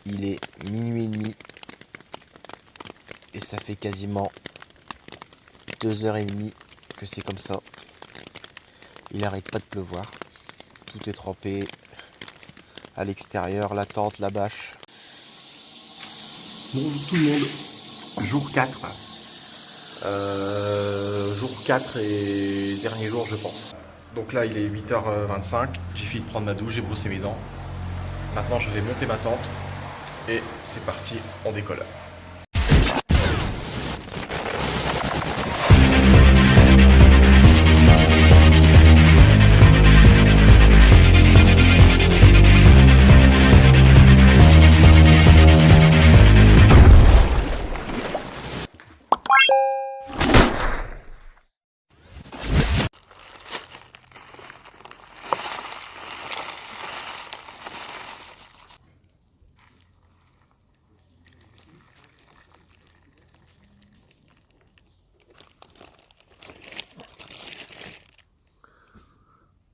Il est minuit et demi et ça fait quasiment 2h30 que c'est comme ça. Il n'arrête pas de pleuvoir. Tout est trempé à l'extérieur, la tente, la bâche. Bonjour tout le monde. Jour 4. Jour 4 et dernier jour je pense. Donc là il est 8h25. J'ai fini de prendre ma douche, j'ai brossé mes dents. Maintenant je vais monter ma tente. Et c'est parti, on décolle.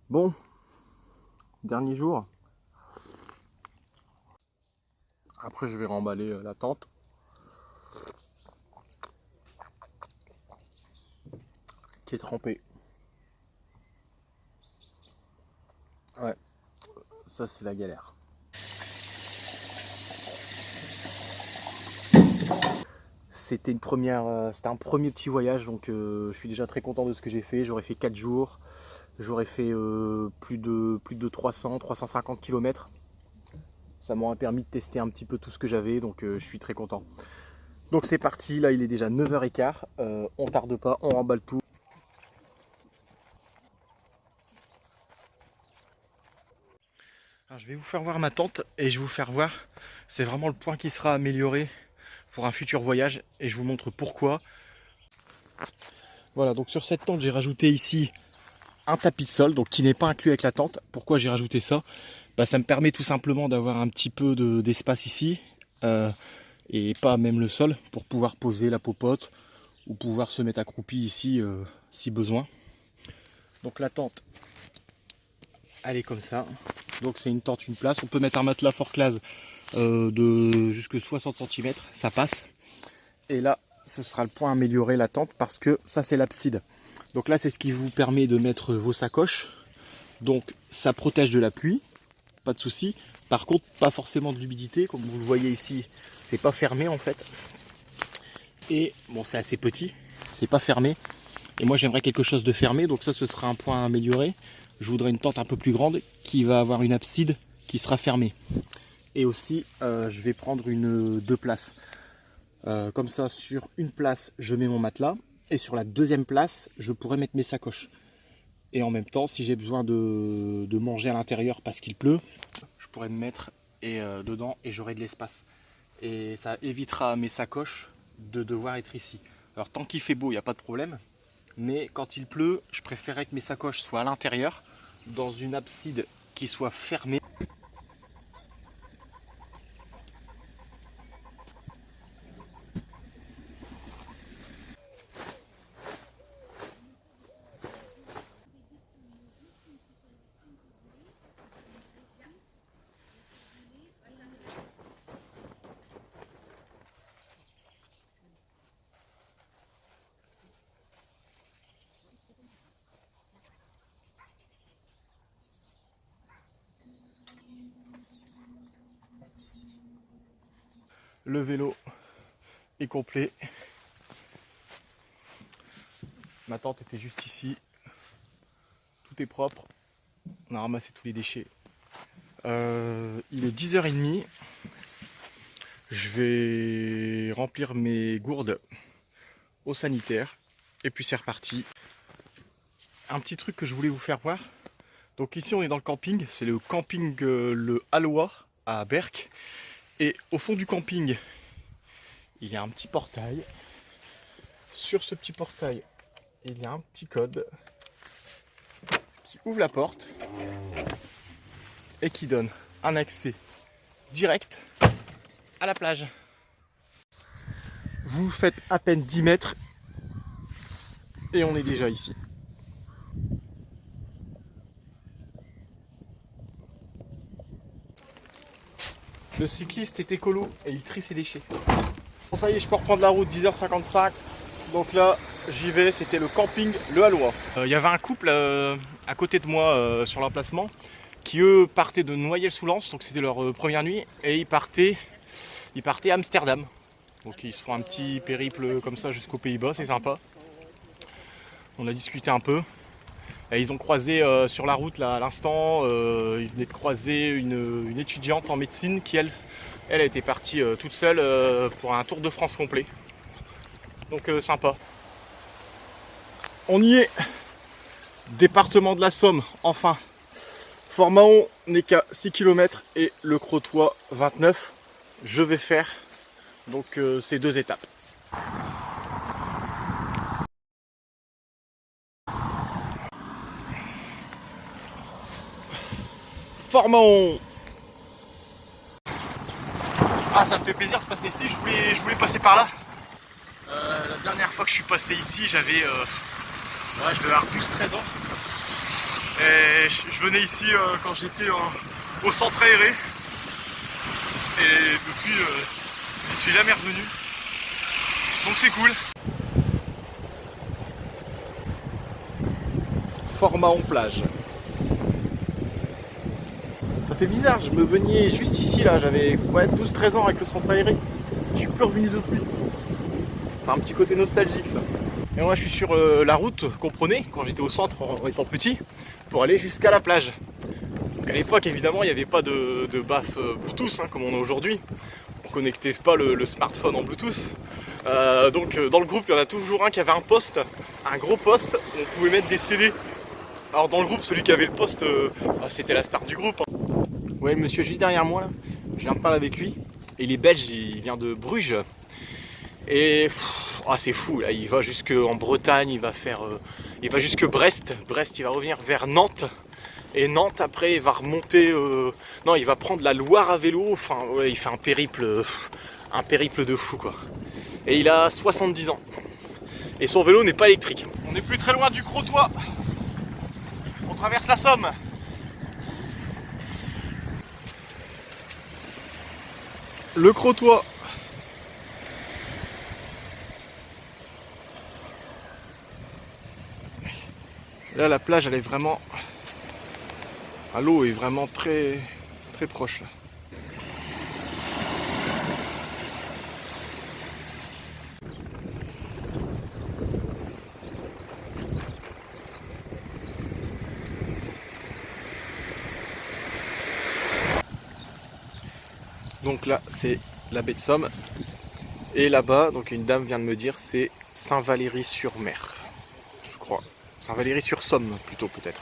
Bon, dernier jour. Après, je vais remballer la tente. Qui est trempée. Ouais, ça c'est la galère. C'était c'était un premier petit voyage, donc je suis déjà très content de ce que j'ai fait. J'aurais fait 4 jours. J'aurais fait plus de 350 km. Ça m'aurait permis de tester un petit peu tout ce que j'avais, donc je suis très content. Donc c'est parti, là il est déjà 9h15, on tarde pas, on remballe tout. Alors, je vais vous faire voir ma tente et je vais vous faire voir, c'est vraiment le point qui sera amélioré pour un futur voyage et je vous montre pourquoi. Voilà, donc sur cette tente j'ai rajouté ici un tapis de sol, donc qui n'est pas inclus avec la tente. Pourquoi j'ai rajouté ça? Ça me permet tout simplement d'avoir un petit peu d'espace ici et pas même le sol pour pouvoir poser la popote ou pouvoir se mettre accroupi ici si besoin. Donc la tente, elle est comme ça. Donc c'est une tente, une place. On peut mettre un matelas Forclaz de jusque 60 cm, ça passe. Et là, ce sera le point amélioré, la tente, parce que ça c'est l'abside. Donc là, c'est ce qui vous permet de mettre vos sacoches. Donc ça protège de la pluie, pas de souci. Par contre, pas forcément de l'humidité, comme vous le voyez ici, c'est pas fermé en fait. Et bon, c'est assez petit, c'est pas fermé. Et moi j'aimerais quelque chose de fermé, donc ça ce sera un point à améliorer. Je voudrais une tente un peu plus grande qui va avoir une abside qui sera fermée. Et aussi je vais prendre une 2 places. Comme ça, sur une place je mets mon matelas et sur la deuxième place je pourrais mettre mes sacoches. Et en même temps, si j'ai besoin de manger à l'intérieur parce qu'il pleut, je pourrais me mettre dedans et j'aurai de l'espace. Et ça évitera à mes sacoches de devoir être ici. Alors tant qu'il fait beau, il n'y a pas de problème. Mais quand il pleut, je préférerais que mes sacoches soient à l'intérieur, dans une abside qui soit fermée. Le vélo est complet. Ma tente était juste ici. Tout est propre. On a ramassé tous les déchets. Il est 10h30. Je vais remplir mes gourdes au sanitaire. Et puis c'est reparti. Un petit truc que je voulais vous faire voir. Donc ici on est dans le camping. C'est le camping le Hallois à Berck. Et au fond du camping, il y a un petit portail. Sur ce petit portail, il y a un petit code qui ouvre la porte et qui donne un accès direct à la plage. Vous faites à peine 10 mètres et on est déjà ici. Le cycliste est écolo et il trie ses déchets. Bon, ça y est, je peux reprendre la route, 10h55. Donc là, j'y vais, c'était le camping Le Hallois. Il y avait un couple à côté de moi sur l'emplacement qui eux partaient de Noyelles-sous-Lens, donc c'était leur première nuit, et ils partaient à Amsterdam. Donc ils se font un petit périple comme ça jusqu'aux Pays-Bas, c'est sympa. On a discuté un peu. Et ils ont croisé sur la route là à l'instant, ils venaient de croiser une étudiante en médecine qui elle était partie toute seule pour un tour de France complet. Donc sympa. On y est. Département de la Somme, enfin. Fort-Mahon n'est qu'à 6 km et le Crotoy 29. Je vais faire donc ces 2 étapes. Fort-Mahon. Ah, ça me fait plaisir de passer ici, je voulais passer par là. La dernière fois que je suis passé ici, j'avais je devais avoir 12-13 ans. Et je venais ici quand j'étais au centre aéré. Et depuis, j'y suis jamais revenu. Donc c'est cool. Fort-Mahon plage. Ça fait bizarre, je me baignais juste ici là, j'avais 12-13 ans avec le centre aéré. Je suis plus revenu depuis. C'est un petit côté nostalgique ça. Et moi je suis sur la route qu'on prenait quand j'étais au centre en étant petit pour aller jusqu'à la plage. Donc à l'époque évidemment il n'y avait pas de baffe Bluetooth comme on a aujourd'hui. On connectait pas le smartphone en Bluetooth. Donc dans le groupe il y en a toujours un qui avait un poste, un gros poste où on pouvait mettre des CD. Alors dans le groupe celui qui avait le poste c'était la star du groupe. Ouais, le monsieur juste derrière moi là, je viens de parler avec lui. Et il est belge, il vient de Bruges. Et c'est fou là, il va jusqu'en Bretagne, il va jusque Brest. Brest il va revenir vers Nantes. Et Nantes après il va remonter, non il va prendre la Loire à vélo, enfin ouais, il fait un périple de fou quoi. Et il a 70 ans. Et son vélo n'est pas électrique. On n'est plus très loin du Crotoy. On traverse la Somme. Le Crotoy. Là la plage elle est vraiment... l'eau est vraiment très proche là. Donc là c'est la baie de Somme. Et là-bas, donc une dame vient de me dire, c'est Saint-Valery-sur-Mer. Je crois. Saint-Valery-sur-Somme plutôt peut-être.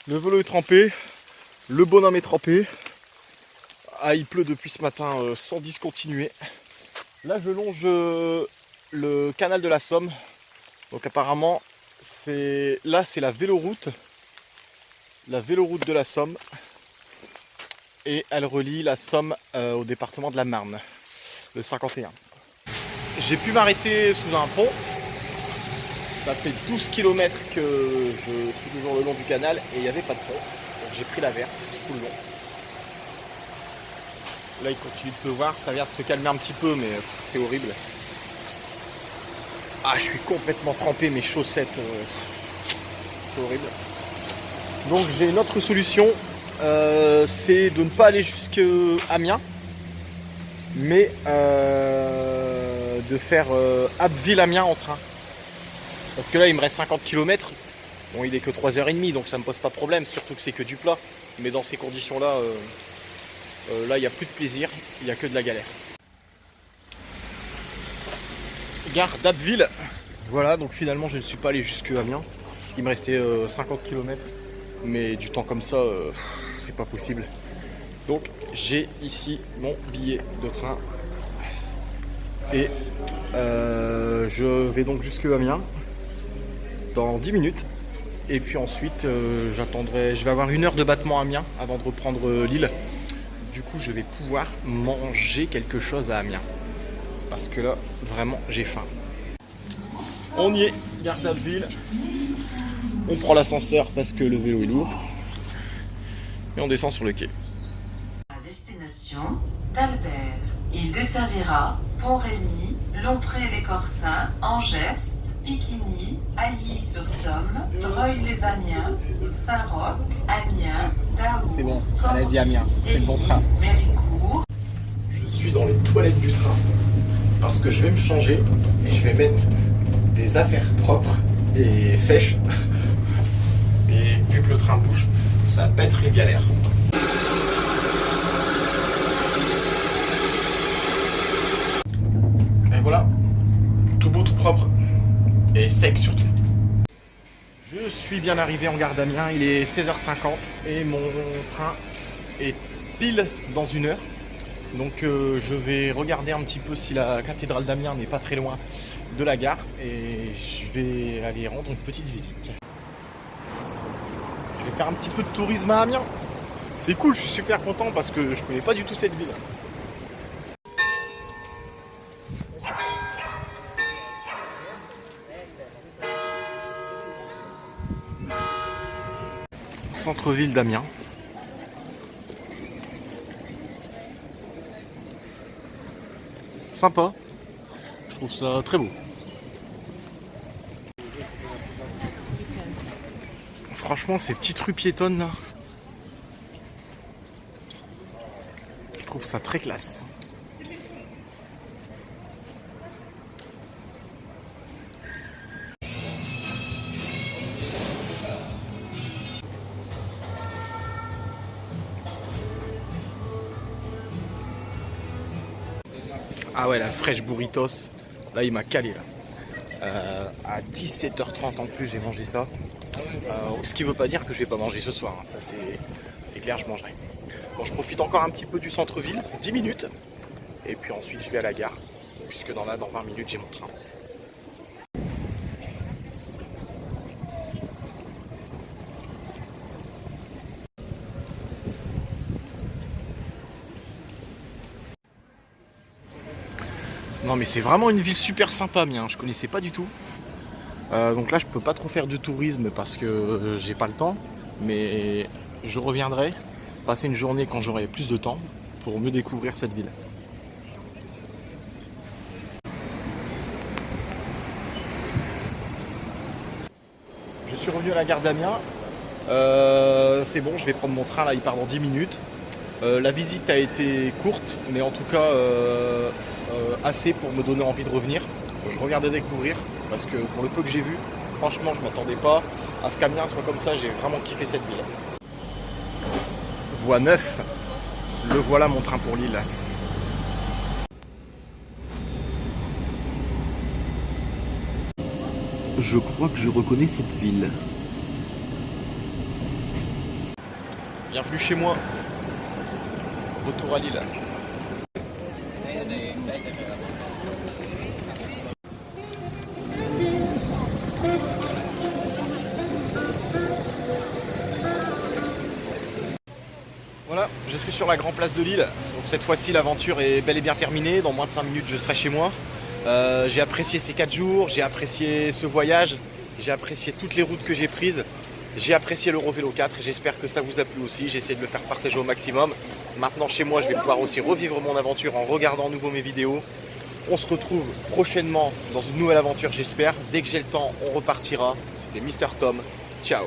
Le vélo est trempé, le bonhomme est trempé. Ah, il pleut depuis ce matin sans discontinuer. Là je longe le canal de la Somme. Donc apparemment c'est la véloroute. La véloroute de la Somme. Et elle relie la Somme au département de la Marne. Le 51. J'ai pu m'arrêter sous un pont. Ça fait 12 km que je suis toujours le long du canal et il n'y avait pas de pont. Donc j'ai pris l'averse tout le long. Là il continue de pleuvoir, ça a l'air de se calmer un petit peu mais c'est horrible. Ah je suis complètement trempé, mes chaussettes, c'est horrible. Donc j'ai une autre solution, c'est de ne pas aller jusqu'à Amiens, mais de faire Abbeville-Amiens en train. Parce que là il me reste 50 km, bon il est que 3h30 donc ça me pose pas de problème, surtout que c'est que du plat. Mais dans ces conditions là, là il n'y a plus de plaisir, il n'y a que de la galère. Gare d'Abbeville, voilà donc finalement je ne suis pas allé jusqu'à Amiens. Il me restait 50 km, mais du temps comme ça, c'est pas possible. Donc j'ai ici mon billet de train. Et je vais donc jusqu'à Amiens dans 10 minutes. Et puis ensuite j'attendrai, je vais avoir 1 heure de battement à Amiens avant de reprendre l'île. Du coup je vais pouvoir manger quelque chose à Amiens. Parce que là, vraiment, j'ai faim. On y est, gare d'Abbeville. On prend l'ascenseur parce que le vélo est lourd. Et on descend sur le quai. À destination d'Albert. Il desservira Pont-Rémy, Lompré-les-Corsins, Angers, Piquigny, Ailly-sur-Somme, Dreuil-les-Amiens, Saint-Roch, Amiens, Daou. C'est bon, elle a dit Amiens, c'est le bon train. Méricourt. Je suis dans les toilettes du train parce que je vais me changer et je vais mettre des affaires propres et sèches. Et vu que le train bouge, ça va pas être une galère. Et voilà, tout beau, tout propre et sec surtout. Je suis bien arrivé en gare d'Amiens, il est 16h50 et mon train est pile dans 1 heure. Donc je vais regarder un petit peu si la cathédrale d'Amiens n'est pas très loin de la gare et je vais aller rendre une petite visite. Je vais faire un petit peu de tourisme à Amiens. C'est cool, je suis super content parce que je connais pas du tout cette ville. Centre-ville d'Amiens. Sympa, je trouve ça très beau. Franchement, ces petites rues piétonnes là, je trouve ça très classe. Ah ouais, la fraîche burritos, là il m'a calé là. À 17h30 en plus j'ai mangé ça. Ce qui veut pas dire que je vais pas manger ce soir, hein. Ça c'est clair, je mangerai. Bon, je profite encore un petit peu du centre-ville, 10 minutes. Et puis ensuite je vais à la gare, puisque dans 20 minutes j'ai mon train. Non mais c'est vraiment une ville super sympa, Amiens, je connaissais pas du tout. Donc là je peux pas trop faire de tourisme parce que j'ai pas le temps, mais je reviendrai passer une journée quand j'aurai plus de temps pour mieux découvrir cette ville. Je suis revenu à la gare d'Amiens. C'est bon, je vais prendre mon train là, il part dans 10 minutes. La visite a été courte, mais en tout cas assez pour me donner envie de revenir. Je reviens à découvrir parce que pour le peu que j'ai vu, franchement, je ne m'attendais pas à ce qu'Amiens soit comme ça. J'ai vraiment kiffé cette ville. Voie 9, le voilà mon train pour Lille. Je crois que je reconnais cette ville. Bienvenue chez moi. Retour à Lille. Voilà, je suis sur la grande place de Lille. Donc cette fois-ci l'aventure est bel et bien terminée. Dans moins de 5 minutes je serai chez moi. J'ai apprécié ces 4 jours, j'ai apprécié ce voyage, j'ai apprécié toutes les routes que j'ai prises. J'ai apprécié l'Eurovélo 4 et j'espère que ça vous a plu aussi. J'ai essayé de le faire partager au maximum. Maintenant chez moi je vais pouvoir aussi revivre mon aventure en regardant à nouveau mes vidéos. On se retrouve prochainement dans une nouvelle aventure j'espère. Dès que j'ai le temps on repartira. C'était Mr Tom. Ciao.